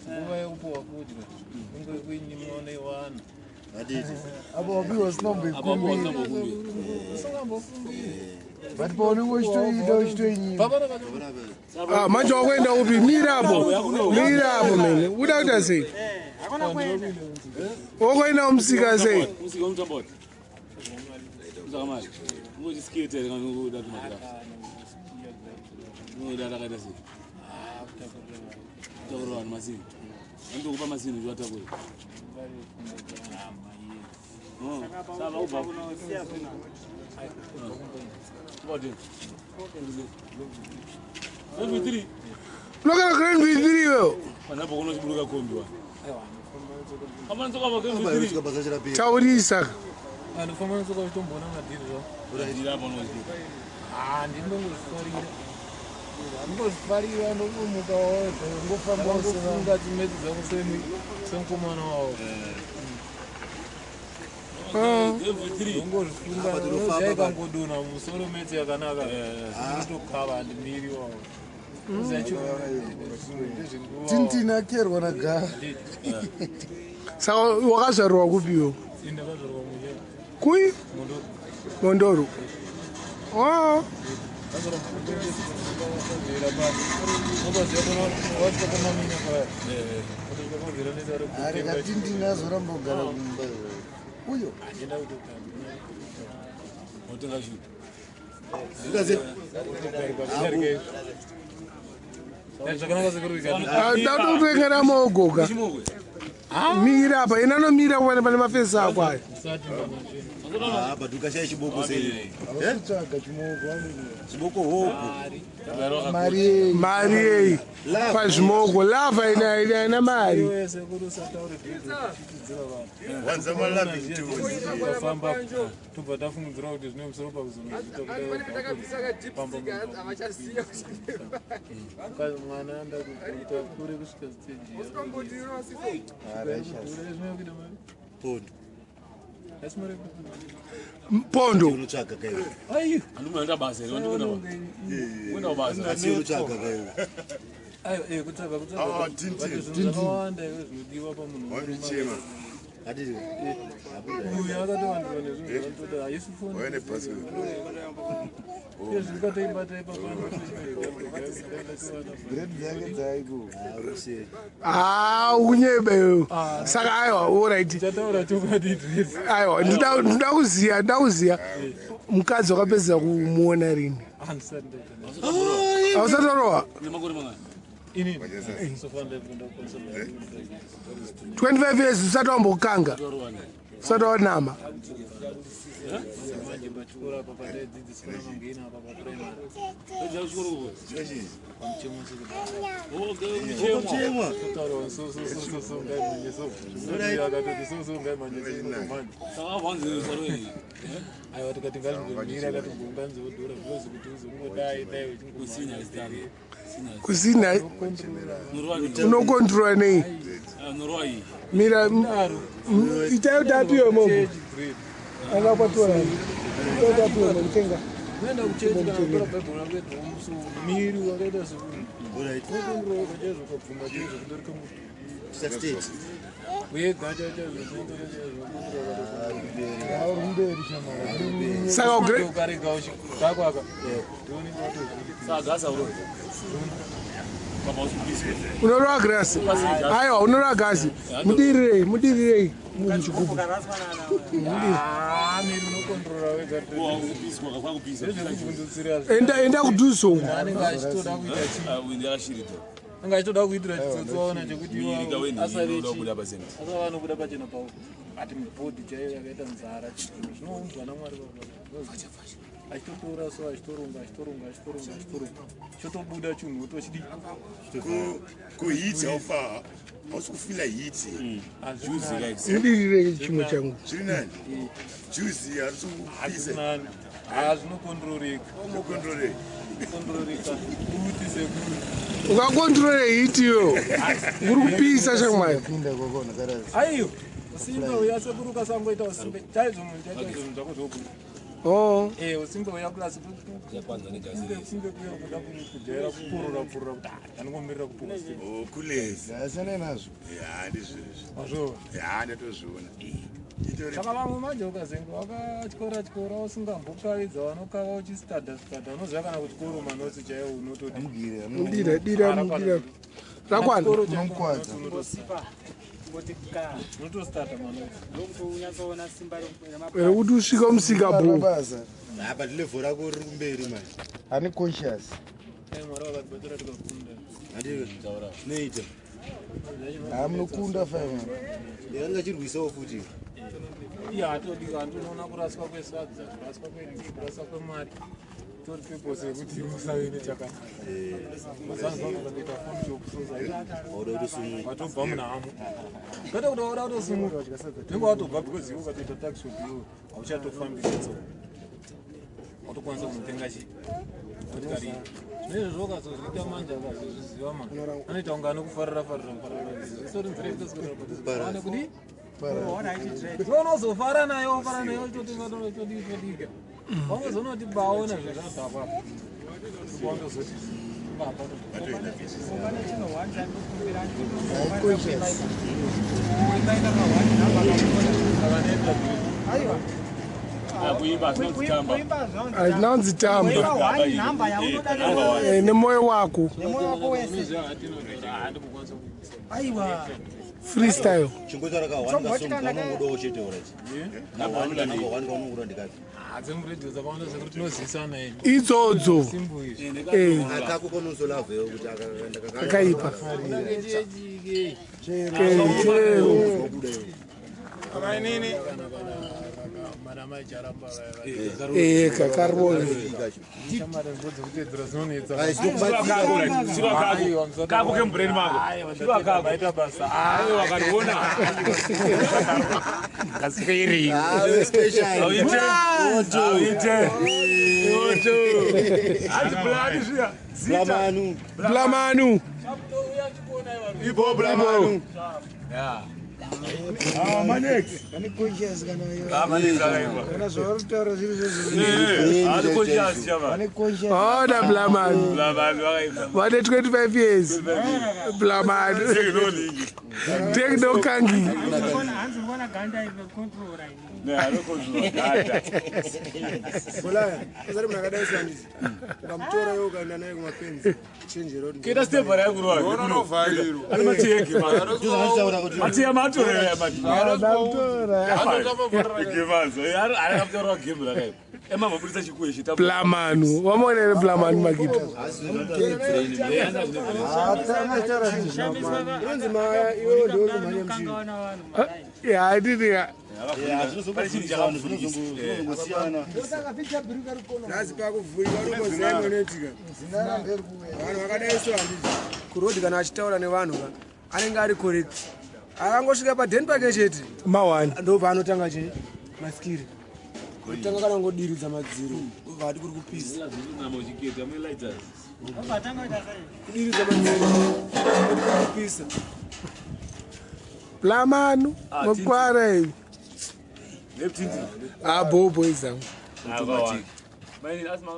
nguva yekupuwa kudya kunge kuinyimone wana abo wabiwa sinombe kumi but paunenge uchitoita uchitoinyima manje wakwenda upi mira hapo mene uda kuita sei wakwenda umsika sei Lokala grand V3 wewe. Wanapokuona kiburuka kombi wa. Kama nzoka bakeni Chaurisa. Anofama nzoka kutombona ngadiro. Urajira hapo noziko. Ndinongozfarira. Ngozfarira ndokumuka wote ngofamba ngofunga dzimedzi dzakusemi senkomana wawo. Ngozfunga ndaikangodona musoro metse yakanaka. Ndotokava ndimiri wawo. tintina kerwa naga Saka wakazvarwa kupiwo kui Mondoro. Oh. tintina zoramba kugara kumba uyo Tatotengera mogoka mira apa inanomira pane mafesi ako ayo baduka chiboko sei chiboko hopo mari pazvimoko lava ina mari wanza malabi tofamba tobva tafungidzira kuti zvine musoro pakuzomwana anda kuita kure kusvika stage Pondo. unotsvaga kaiwe ayo anoenda basa iri wenda basa asi unotsvaga kaiwe ayo kutsvaga zvakawanda iwe zvinodiwa pamunhu wamichema adiri uyu akatowandira nezvinhu zvatoda haisi foni zvikatoibata unyebe saka aiwa alright chataura tokadidress aiwa ndida kuziya mukadzi wakapedzisa kumuona rini ausatorowa nemakore mangani inini sofanira kunda 25 years usati wambokanga usati wanama manje pachikora apa pandaidzidziswa namangena apa paprimary chemwa totaura so ngaimanye so akatoti so ngaimanye aiwa tikati ngazvingomira akatingonganzodhura because kuti uzongodai dai kusina unokontrora nei mira itayo tapiwe mogo angakwatiwa tapiwe mokutenga unoenda kuchechi kana kutora bhaibheri rako edhomuso miri wakaita sekunhu ukachazvokabvuma chaizvo kudarika state wega saka ukarega uchigakwaka unorova grasi aiwa unorova gasi mudirirei muchigubu enda kudhuzo uku anga achitoda kuitira chitsotsoona chekuti asavanobuda pachena pavo ati mubhodhi chaiyo yakaita nzara zvinoumbwa namwari achitotora so achitoronga chotobuda chinhu tochidi kuhiti aufa hausi kufila hiti mudirirei chimwe changu zviri nani juzi harisi kupisa zvinokontroreka kuti sekuru ukakontrora hitiyo uri kupisa shamwari aiyo simba uyasekuru kasangoita usimbe chaizvo munhu chaita zvinhu zvako zvobuda Oh. Usimbe uya class yakwanza negasi usimbe kuya kuda kujera kupurura kuti anomirira kupost. kulezi Asene nazvo. ya ndizvezvo Azvo. ya ndatozviona Saka vamwe manje ukazenga wakachikora usingambokaridza vanokava uchistadha unoziva kana kuti chikoro manotsi chaiwo unotodi. Dira. Rakwana. Unomukwadza. Unotostata manotsi. Kuti usvika umusika bo. apa ndilevho rako riri kumberi manje Ani conscious. Mwari wakatibatsira tikakunda. noita Munokunda 5. yanga chirwisawo futi Iya hatodi unoona kuraswa kwesadza, kuraswa kwendii, kuraswa kwemari. Tori purpose yekuti usave nechakanaka. Mazanzwa ukatoita phone job wauda kutosumuka watobva munhamo. Kwete kuti wauda kutosumuka nenge watobva because iwe ukatoita tax shop iwe hauchatofambisi tso. Watokwanisa kunotenga motikari iyi. Zvinezvo ukazozviita manje akazozviziva manje anoita kunge anokufarira zvitori nzira itosikaaane kudi unozofara nayo todika vamwezonoti baona zvezvazapa wandozoti Azinanzi tamba. Nemoyo wako. Freestyle. chingotara kawanikasomuka unongodawo chete orati nabanumber 1 kaunongoda ndikapi dzemuradio dzakaona zvekuti tinozivisa iyi Idzodzo. simbu izvi akako konosolavhewo kuti Akaipa. akainini mana maicharamba Kakarol. shamara ndodzekutedzera zvinonetsa kako kembrain mako aita basa wakatoona kasiferi Blamanu. ipo blamanu Ani conscious kana yo. Kana zvauri kutaura zviri Ani conscious. Oh, da Blamanu. What 25 years? Blamanu. Take no kangi. Uzari mnakadai sandizi. Ukamtora yoga kaenda naye kumapenzi. Change road. Kita step para yakurwa. unonovharirwa Ari macheke man. Matiya matorera man. Gevazo. Ari kaptora game rakaipa. Ema mabudisa chikueshi tabu. Blamanu. Wamonere Blamanu makita. Yeah, I did it. Nazi pakuvhurika unoziva monetika. Vanhu vakadaiswa handizvo. Kurodi kana achitaura nevanhu anenge ari correct. Akangosvika padeni pake chete. Mawani. Ndo paanotanga maskiri. Kutanga kana ngodiridza madziro. Ubva ati kuri kupisa. Kudiridza madziro. Kupisa. Blamanu. Mukware. Leptindi. Bobo izangu. Aba. Mani asma